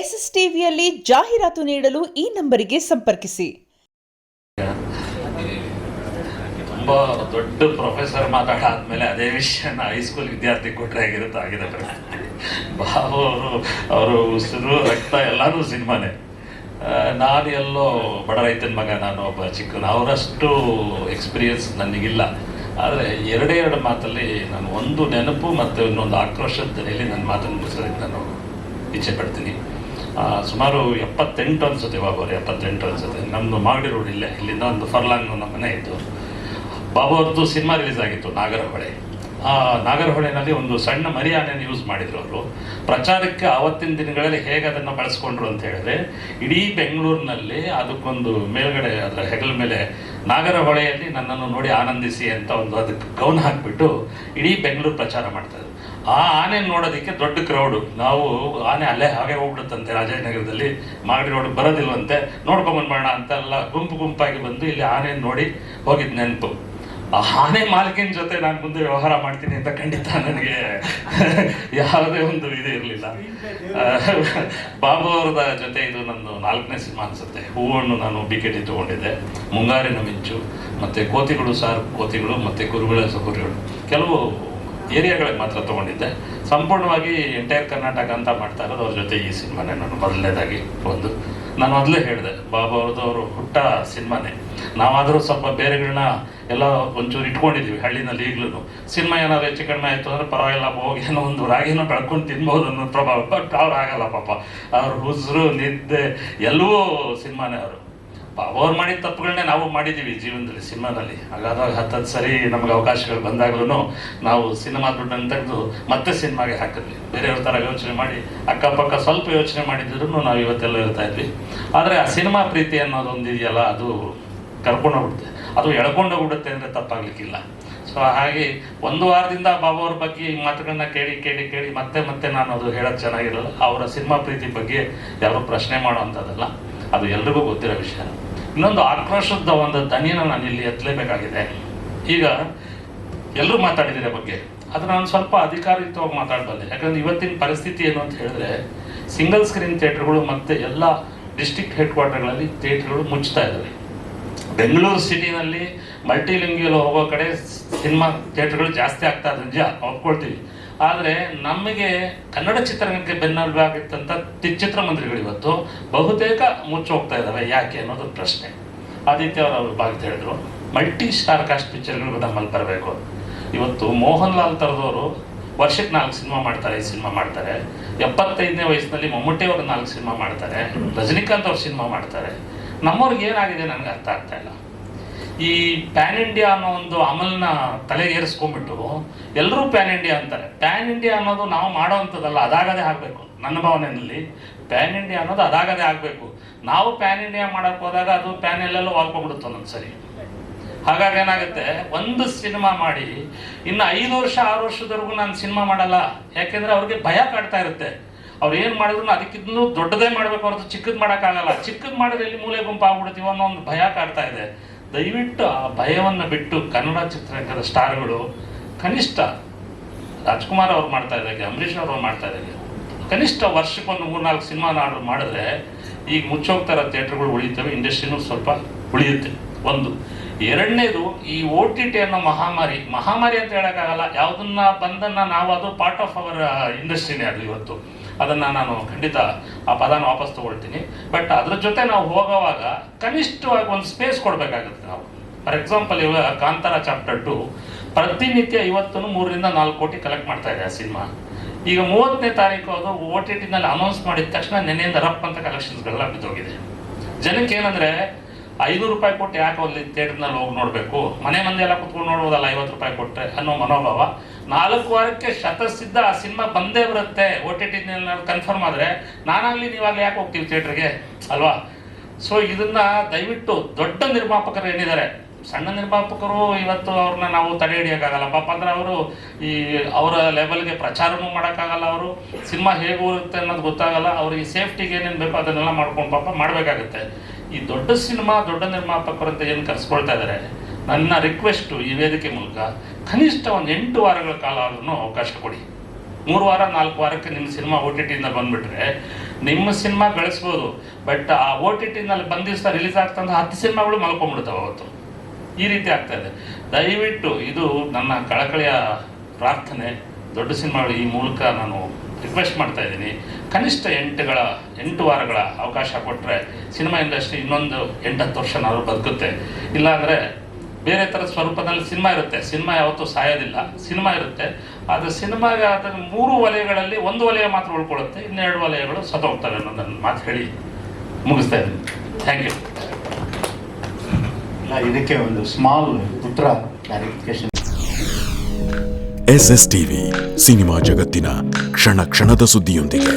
SSTVಯಲ್ಲಿ ಜಾಹೀರಾತು ನೀಡಲು ಈ ನಂಬರಿಗೆ ಸಂಪರ್ಕಿಸಿ. ತುಂಬಾ ದೊಡ್ಡ ಪ್ರೊಫೆಸರ್ ಮಾತಾಡಾದ್ಮೇಲೆ ಅದೇ ವಿಷಯನ ಹೈಸ್ಕೂಲ್ ವಿದ್ಯಾರ್ಥಿ ಕೊಟ್ಟರೆ ಆಗಿರುತ್ತೆ ಆಗಿದೆ ಪರಿಸ್ಥಿತಿ. ಬಾಬು ಅವರು ಉಸಿರು ರಕ್ತ ಎಲ್ಲಾನು ಸಿನಿಮಾನೇ. ನಾನು ಎಲ್ಲೋ ಬಡ ರೈತನ ಮಗ, ನಾನು ಒಬ್ಬ ಚಿಕ್ಕನ, ಅವರಷ್ಟು ಎಕ್ಸ್ಪೀರಿಯನ್ಸ್ ನನಗಿಲ್ಲ. ಆದರೆ ಎರಡು ಮಾತಲ್ಲಿ ನಾನು ಒಂದು ನೆನಪು ಮತ್ತು ಇನ್ನೊಂದು ಆಕ್ರೋಶದ ದನಿಯಲ್ಲಿ ನನ್ನ ಮಾತನ್ನು ಮುಗಿಸೋದಕ್ಕೆ ನಾನು ಇಚ್ಛೆ ಪಡ್ತೀನಿ. ಸುಮಾರು 78 ಅನಿಸುತ್ತೆ, ಬಾಬು ಅವರು 78 ಅನಿಸುತ್ತೆ. ನಮ್ಮದು ಮಾಗಡಿ ರೋಡ್ ಇಲ್ಲಿಂದ ಒಂದು ಫರ್ಲಾಂಗ್ ನಮ್ಮ ಮನೆ ಇತ್ತು. ಬಾಬು ಅವ್ರದ್ದು ಸಿನಿಮಾ ರಿಲೀಸ್ ಆಗಿತ್ತು ನಾಗರಹೊಳೆ. ಆ ನಾಗರಹೊಳೆನಲ್ಲಿ ಒಂದು ಸಣ್ಣ ಮರಿ ಆನೆಯನ್ನು ಯೂಸ್ ಮಾಡಿದ್ರು ಅವರು. ಪ್ರಚಾರಕ್ಕೆ ಆವತ್ತಿನ ದಿನಗಳಲ್ಲಿ ಹೇಗೆ ಅದನ್ನು ಬಳಸ್ಕೊಂಡ್ರು ಅಂತ ಹೇಳಿದ್ರೆ, ಇಡೀ ಬೆಂಗಳೂರಿನಲ್ಲಿ ಅದಕ್ಕೊಂದು ಮೇಲ್ಗಡೆ ಅದರ ಹೆಗಲ ಮೇಲೆ ನಾಗರಹೊಳೆಯಲ್ಲಿ ನನ್ನನ್ನು ನೋಡಿ ಆನಂದಿಸಿ ಅಂತ ಒಂದು ಅದಕ್ಕೆ ಗೌನ್ ಹಾಕಿಬಿಟ್ಟು ಇಡೀ ಬೆಂಗಳೂರು ಪ್ರಚಾರ ಮಾಡ್ತಾರೆ. ಆ ಆನೆ ನೋಡೋದಕ್ಕೆ ದೊಡ್ಡ ಕ್ರೌಡು. ನಾವು ಆನೆ ಅಲ್ಲೇ ಹಾಗೆ ಹೋಗ್ಬಿಡುತ್ತಂತೆ ರಾಜಾಜಿನಗರದಲ್ಲಿ, ಮಾಗಡಿ ರೋಡ್ ಬರೋದಿಲ್ವಂತೆ, ನೋಡ್ಕೊಂಬಂದ್ಬೋಣ ಅಂತೆಲ್ಲ ಗುಂಪಾಗಿ ಬಂದು ಇಲ್ಲಿ ಆನೆ ನೋಡಿ ಹೋಗಿದ್ದು ನೆನಪು. ಆ ಆನೆ ಮಾಲೀಕನ ಜೊತೆ ನಾನು ಮುಂದೆ ವ್ಯವಹಾರ ಮಾಡ್ತೀನಿ ಅಂತ ಖಂಡಿತ ನನಗೆ ಯಾವುದೇ ಒಂದು ಇದು ಇರಲಿಲ್ಲ. ಬಾಬು ಅವ್ರದ ಜೊತೆ ಇದು ನಂದು 4ನೇ ಸಿನಿಮಾ ಅನಿಸುತ್ತೆ. ಹೂವನ್ನು ನಾನು BKT ತೊಗೊಂಡಿದ್ದೆ, ಮುಂಗಾರಿನ ಮಿಂಚು, ಮತ್ತು ಕೋತಿಗಳು ಮತ್ತು ಕುರುಗಳ ಸಗುರಿಗಳು, ಕೆಲವು ಏರಿಯಾಗಳಿಗೆ ಮಾತ್ರ ತೊಗೊಂಡಿದ್ದೆ. ಸಂಪೂರ್ಣವಾಗಿ ಎಂಟೈರ್ ಕರ್ನಾಟಕ ಅಂತ ಮಾಡ್ತಾ ಇರೋದು ಅವ್ರ ಜೊತೆ ಈ ಸಿನಿಮಾನೇ. ನಾನು ಮೊದಲನೇದಾಗಿ ನಾನು ಮೊದಲೇ ಹೇಳಿದೆ, ಬಾಬು ಅವ್ರದ್ದು ಅವರು ಹುಟ್ಟ ಸಿನಿಮಾನೇ. ನಾವಾದರೂ ಸ್ವಲ್ಪ ಬೇರೆಗಳನ್ನ ಎಲ್ಲ ಒಂಚೂರು ಇಟ್ಕೊಂಡಿದ್ದೀವಿ ಹಳ್ಳಿನಲ್ಲಿ. ಈಗಲೂ ಸಿನಿಮಾ ಏನಾದ್ರು ಹೆಚ್ಚು ಕಡಿಮೆ ಆಯಿತು ಅಂದರೆ ಪರವಾಗಿಲ್ಲ, ಹೋಗಿ ಏನೋ ಒಂದು ರಾಗಿನೋ ಬೆಳ್ಕೊಂಡು ತಿನ್ಬೋದು ಅನ್ನೋ ಪ್ರಭಾವ. ಬಟ್ ಅವ್ರು ಆಗಲ್ಲ ಪಾಪ. ಅವ್ರ ಉಸಿರು ನಿದ್ದೆ ಎಲ್ಲವೂ ಸಿನಿಮಾನೇ. ಅವ್ರು ಮಾಡಿದ ತಪ್ಪುಗಳನ್ನೇ ನಾವು ಮಾಡಿದ್ದೀವಿ ಜೀವನದಲ್ಲಿ, ಸಿನಿಮಾದಲ್ಲಿ. ಹಾಗಾದಾಗ 10 ಸರಿ ನಮಗೆ ಅವಕಾಶಗಳು ಬಂದಾಗ್ಲೂ ನಾವು ಸಿನಿಮಾ ದುಡ್ಡನ್ನು ತೆಗೆದು ಮತ್ತೆ ಸಿನಿಮಾಗೆ ಹಾಕಿದ್ವಿ. ಬೇರೆಯವ್ರ ಥರ ಯೋಚನೆ ಮಾಡಿ ಅಕ್ಕಪಕ್ಕ ಸ್ವಲ್ಪ ಯೋಚನೆ ಮಾಡಿದ್ರು ನಾವು ಇವತ್ತೆಲ್ಲ ಇರ್ತಾ ಇದ್ವಿ. ಆದರೆ ಆ ಸಿನಿಮಾ ಪ್ರೀತಿ ಅನ್ನೋದೊಂದು ಇದೆಯಲ್ಲ, ಅದು ಕರ್ಕೊಂಡೋಗ್ಬಿಡುತ್ತೆ, ಅದು ಎಳ್ಕೊಂಡೋಗ್ಬಿಡುತ್ತೆ ಅಂದರೆ ತಪ್ಪಾಗಲಿಕ್ಕಿಲ್ಲ. ಸೊ ಹಾಗೆ ಒಂದು ವಾರದಿಂದ ಬಾಬು ಅವ್ರ ಬಗ್ಗೆ ಈ ಮಾತುಗಳನ್ನ ಕೇಳಿ ಮತ್ತೆ ನಾನು ಅದು ಹೇಳೋದು ಚೆನ್ನಾಗಿರಲ್ಲ. ಅವರ ಸಿನಿಮಾ ಪ್ರೀತಿ ಬಗ್ಗೆ ಯಾರು ಪ್ರಶ್ನೆ ಮಾಡೋವಂಥದ್ದಲ್ಲ, ಅದು ಎಲ್ರಿಗೂ ಗೊತ್ತಿರೋ ವಿಷಯ. ಇನ್ನೊಂದು ಆಕ್ರೋಶದ ಒಂದು ದನಿಯನ್ನು ನಾನು ಇಲ್ಲಿ ಎತ್ತಲೇಬೇಕಾಗಿದೆ. ಈಗ ಎಲ್ಲರೂ ಮಾತಾಡಿದಿರ ಬಗ್ಗೆ, ಅದು ನಾನು ಸ್ವಲ್ಪ ಅಧಿಕಾರಯುತವಾಗಿ ಮಾತಾಡಬಲ್ಲೆ. ಯಾಕಂದರೆ ಇವತ್ತಿನ ಪರಿಸ್ಥಿತಿ ಏನು ಅಂತ ಹೇಳಿದ್ರೆ, ಸಿಂಗಲ್ ಸ್ಕ್ರೀನ್ ಥಿಯೇಟ್ರ್ಗಳು ಮತ್ತು ಎಲ್ಲ ಡಿಸ್ಟ್ರಿಕ್ಟ್ ಹೆಡ್ ಕ್ವಾರ್ಟರ್ಗಳಲ್ಲಿ ಥಿಯೇಟ್ರ್ಗಳು ಮುಚ್ತಾ ಇದ್ದಾವೆ. ಬೆಂಗಳೂರು ಸಿಟಿನಲ್ಲಿ ಮಲ್ಟಿಲಿಂಗ್ವಲ್ ಹೋಗೋ ಕಡೆ ಸಿನಿಮಾ ಥಿಯೇಟ್ರ್ಗಳು ಜಾಸ್ತಿ ಆಗ್ತಾ ಇದೆ, ನಿಜ, ಒಪ್ಕೊಳ್ತೀವಿ. ಆದರೆ ನಮಗೆ ಕನ್ನಡ ಚಿತ್ರರಂಗಕ್ಕೆ ಬೆನ್ನೆಲುಬು ಆಗಿತ್ತಂಥ ಚಿತ್ರಮಂದಿರಗಳು ಇವತ್ತು ಬಹುತೇಕ ಮುಚ್ಚಿ ಹೋಗ್ತಾ ಇದ್ದಾವೆ. ಯಾಕೆ ಅನ್ನೋದು ಪ್ರಶ್ನೆ. ಆದಿತ್ಯ ಅವರು ಭಾಗ ಹೇಳಿದ್ರು, ಮಲ್ಟಿ ಸ್ಟಾರ್ ಕಾಸ್ಟ್ ಪಿಕ್ಚರ್ಗಳು ನಮ್ಮಲ್ಲಿ ಬರಬೇಕು. ಇವತ್ತು ಮೋಹನ್ ಲಾಲ್ ಥರದವರು ವರ್ಷಕ್ಕೆ 4 ಸಿನಿಮಾ ಮಾಡ್ತಾರೆ, ಈ ಸಿನಿಮಾ ಮಾಡ್ತಾರೆ. 75ನೇ ವಯಸ್ಸಿನಲ್ಲಿ ಮಮ್ಮೂಟಿ ಅವರು 4 ಸಿನಿಮಾ ಮಾಡ್ತಾರೆ, ರಜನಿಕಾಂತ್ ಅವ್ರು ಸಿನಿಮಾ ಮಾಡ್ತಾರೆ. ನಮ್ಮವ್ರಿಗೆ ಏನಾಗಿದೆ ನನಗೆ ಅರ್ಥ ಆಗ್ತಾ ಇಲ್ಲ. ಈ ಪ್ಯಾನ್ ಇಂಡಿಯಾ ಅನ್ನೋ ಒಂದು ಅಮಲನ್ನ ತಲೆಗೇರಿಸ್ಕೊಂಡ್ಬಿಟ್ಟು ಎಲ್ಲರೂ ಪ್ಯಾನ್ ಇಂಡಿಯಾ ಅಂತಾರೆ. ಪ್ಯಾನ್ ಇಂಡಿಯಾ ಅನ್ನೋದು ನಾವು ಮಾಡೋ ಅಂಥದ್ದಲ್ಲ, ಅದಾಗದೇ ಆಗಬೇಕು. ನನ್ನ ಭಾವನೆಯಲ್ಲಿ ಪ್ಯಾನ್ ಇಂಡಿಯಾ ಅನ್ನೋದು ಅದಾಗದೇ ಆಗಬೇಕು. ನಾವು ಪ್ಯಾನ್ ಇಂಡಿಯಾ ಮಾಡೋಕ್ಕೆ ಹೋದಾಗ ಅದು ಪ್ಯಾನ್ ಎಲ್ಲೆಲ್ಲೋ ವಾಲ್ಕೊಂಡ್ಬಿಡುತ್ತೆ ಒಂದೊಂದು ಸರಿ. ಹಾಗಾಗಿ ಏನಾಗುತ್ತೆ, ಒಂದು ಸಿನಿಮಾ ಮಾಡಿ ಇನ್ನು 5 ವರ್ಷ 6 ವರ್ಷದವರೆಗೂ ನಾನು ಸಿನಿಮಾ ಮಾಡಲ್ಲ. ಯಾಕೆಂದರೆ ಅವ್ರಿಗೆ ಭಯ ಕಾಡ್ತಾ ಇರುತ್ತೆ. ಅವ್ರು ಏನು ಮಾಡಿದ್ರು ಅದಕ್ಕಿನ್ನೂ ದೊಡ್ಡದೇ ಮಾಡಬೇಕು, ಹೊರತು ಚಿಕ್ಕದು ಮಾಡೋಕ್ಕಾಗಲ್ಲ. ಚಿಕ್ಕದು ಮಾಡಿದ್ರೆ ಎಲ್ಲಿ ಮೂಲೆ ಗುಂಪು ಆಗ್ಬಿಡ್ತೀವೋ ಅನ್ನೋ ಒಂದು ಭಯ ಕಾಡ್ತಾ ಇದೆ. ದಯವಿಟ್ಟು ಆ ಭಯವನ್ನು ಬಿಟ್ಟು ಕನ್ನಡ ಚಿತ್ರರಂಗದ ಸ್ಟಾರ್ಗಳು, ಕನಿಷ್ಠ ರಾಜ್ಕುಮಾರ್ ಅವ್ರು ಮಾಡ್ತಾ ಇದ್ದಾಗೆ, ಅಂಬರೀಷ್ ಅವರು ಮಾಡ್ತಾ ಇದ್ದಾಗೆ, ಕನಿಷ್ಠ ವರ್ಷಕ್ಕೊಂದು 3-4 ಸಿನಿಮಾ ಮಾಡಿದ್ರೆ ಈಗ ಮುಚ್ಚೋಗ್ತಾ ಇರೋ ಥಿಯೇಟ್ರ್ಗಳು ಉಳಿಯುತ್ತವೆ, ಇಂಡಸ್ಟ್ರಿನೂ ಸ್ವಲ್ಪ ಉಳಿಯುತ್ತೆ. ಒಂದು. ಎರಡನೇದು, ಈ OTT ಅನ್ನೋ ಮಹಾಮಾರಿ ಅಂತ ಹೇಳೋಕ್ಕಾಗಲ್ಲ. ಯಾವುದನ್ನ ಬಂದನ್ನು ನಾವು, ಅದು ಪಾರ್ಟ್ ಆಫ್ ಅವರ್ ಇಂಡಸ್ಟ್ರಿನೇ ಅದು ಇವತ್ತು. ಅದನ್ನು ನಾನು ಖಂಡಿತ ಆ ಪದನ ವಾಪಸ್ ತೊಗೊಳ್ತೀನಿ. ಬಟ್ ಅದ್ರ ಜೊತೆ ನಾವು ಹೋಗೋವಾಗ ಕನಿಷ್ಠವಾಗಿ ಒಂದು ಸ್ಪೇಸ್ ಕೊಡಬೇಕಾಗುತ್ತೆ ನಾವು. ಫಾರ್ ಎಕ್ಸಾಂಪಲ್, ಇವಾಗ ಕಾಂತಾರ ಚಾಪ್ಟರ್ 2 ಪ್ರತಿನಿತ್ಯ ಇವತ್ತು 3-4 ಕೋಟಿ ಕಲೆಕ್ಟ್ ಮಾಡ್ತಾ ಇದೆ ಆ ಸಿನಿಮಾ. ಈಗ 30ನೇ ತಾರೀಕು ಅದು OTTನಲ್ಲಿ ಅನೌನ್ಸ್ ಮಾಡಿದ ತಕ್ಷಣ ನೆನೆಯಿಂದ ರಪ್ ಅಂತ ಕಲೆಕ್ಷನ್ಸ್ಗಳೆಲ್ಲ ಬಿದ್ದೋಗಿದೆ. ಜನಕ್ಕೆ ಏನಂದರೆ, 500 ರೂಪಾಯಿ ಕೊಟ್ಟು ಯಾಕೆ ಅಲ್ಲಿ ಥಿಯೇಟ್ರ್ನಲ್ಲಿ ಹೋಗಿ ನೋಡಬೇಕು, ಮನೆ ಮಂದಿ ಎಲ್ಲ ಕುತ್ಕೊಂಡು ನೋಡ್ಬೋದಲ್ಲ 50 ರೂಪಾಯಿ ಕೊಟ್ಟರೆ ಅನ್ನೋ ಮನೋಭಾವ. 4 ವಾರಕ್ಕೆ ಶತಸಿದ್ಧ ಆ ಸಿನಿಮಾ ಬಂದೇ ಬರುತ್ತೆ OTTನಲ್ಲಿ ಕನ್ಫರ್ಮ್ ಆದರೆ. ನಾನಾಗಲಿ ನೀವಾಗಲಿ ಯಾಕೆ ಹೋಗ್ತೀವಿ ಥಿಯೇಟ್ರಿಗೆ ಅಲ್ವಾ? ಸೊ ಇದನ್ನು ದಯವಿಟ್ಟು ದೊಡ್ಡ ನಿರ್ಮಾಪಕರು ಏನಿದ್ದಾರೆ, ಸಣ್ಣ ನಿರ್ಮಾಪಕರು ಇವತ್ತು ಅವ್ರನ್ನ ನಾವು ತಡೆ ಹಿಡಿಯೋಕ್ಕಾಗಲ್ಲ ಪಾಪ. ಅಂದರೆ ಅವರು ಅವರ ಲೆವೆಲ್ಗೆ ಪ್ರಚಾರನೂ ಮಾಡೋಕ್ಕಾಗಲ್ಲ. ಅವರು ಸಿನಿಮಾ ಹೇಗೆ ಹೋಗುತ್ತೆ ಅನ್ನೋದು ಗೊತ್ತಾಗಲ್ಲ. ಅವ್ರಿಗೆ ಸೇಫ್ಟಿಗೆ ಏನೇನು ಬೇಕೋ ಅದನ್ನೆಲ್ಲ ಮಾಡ್ಕೊಂಡು ಪಾಪ ಮಾಡಬೇಕಾಗುತ್ತೆ. ಈ ದೊಡ್ಡ ಸಿನಿಮಾ ದೊಡ್ಡ ನಿರ್ಮಾಪಕರು ಅಂತ ಏನು ಕರೆಸ್ಕೊಳ್ತಾ ಇದ್ದಾರೆ, ನನ್ನ ರಿಕ್ವೆಸ್ಟು ಈ ವೇದಿಕೆ ಮೂಲಕ, ಕನಿಷ್ಠ ಒಂದು 8 ವಾರಗಳ ಕಾಲ ಆದ್ರೂ ಅವಕಾಶ ಕೊಡಿ. 3 ವಾರ 4 ವಾರಕ್ಕೆ ನಿಮ್ಮ ಸಿನಿಮಾ OTTಯಿಂದ ಬಂದುಬಿಟ್ರೆ ನಿಮ್ಮ ಸಿನಿಮಾ ಗಳಿಸ್ಬೋದು, ಬಟ್ ಆ OTT-ನಲ್ಲಿ ಬಂದ ದಿವಸ ರಿಲೀಸ್ ಆಗ್ತಂತ 10 ಸಿನಿಮಾಗಳು ಮಲ್ಕೊಂಡ್ಬಿಡ್ತಾವೆ ಅವತ್ತು. ಈ ರೀತಿ ಆಗ್ತಾ ಇದೆ. ದಯವಿಟ್ಟು ಇದು ನನ್ನ ಕಳಕಳಿಯ ಪ್ರಾರ್ಥನೆ. ದೊಡ್ಡ ಸಿನಿಮಾಗಳು ಈ ಮೂಲಕ ನಾನು ರಿಕ್ವೆಸ್ಟ್ ಮಾಡ್ತಾ ಇದ್ದೀನಿ, ಕನಿಷ್ಠ 8 ವಾರಗಳ ಅವಕಾಶ ಕೊಟ್ಟರೆ ಸಿನಿಮಾ ಇಂಡಸ್ಟ್ರಿ ಇನ್ನೊಂದು 8-10 ವರ್ಷನಾದರೂ ಬದುಕುತ್ತೆ. ಇಲ್ಲಾಂದರೆ ಬೇರೆ ಥರದ ಸ್ವರೂಪದಲ್ಲಿ ಸಿನಿಮಾ ಇರುತ್ತೆ. ಸಿನಿಮಾ ಯಾವತ್ತೂ ಸಾಯೋದಿಲ್ಲ, ಸಿನಿಮಾ ಇರುತ್ತೆ. ಆದರೆ ಸಿನಿಮಾಗೆ ಆದ 3 ವಲಯಗಳಲ್ಲಿ 1 ವಲಯ ಮಾತ್ರ ಉಳ್ಕೊಳ್ಳುತ್ತೆ, ಇನ್ನೆರಡು ವಲಯಗಳು ಸತ್ತೋಗ್ತವೆ ಅನ್ನೋದನ್ನು ಮಾತು ಹೇಳಿ ಮುಗಿಸ್ತಾ ಇದ್ದೀನಿ. Thank you. ಇದಕ್ಕೆ ಒಂದು ಸ್ಮಾಲ್ ಉತ್ತರ ಕ್ಲಾರಿಫಿಕೇಶನ್. SS TV ಸಿನಿಮಾ ಜಗತ್ತಿನ ಕ್ಷಣ ಕ್ಷಣದ ಸುದ್ದಿಯೊಂದಿಗೆ.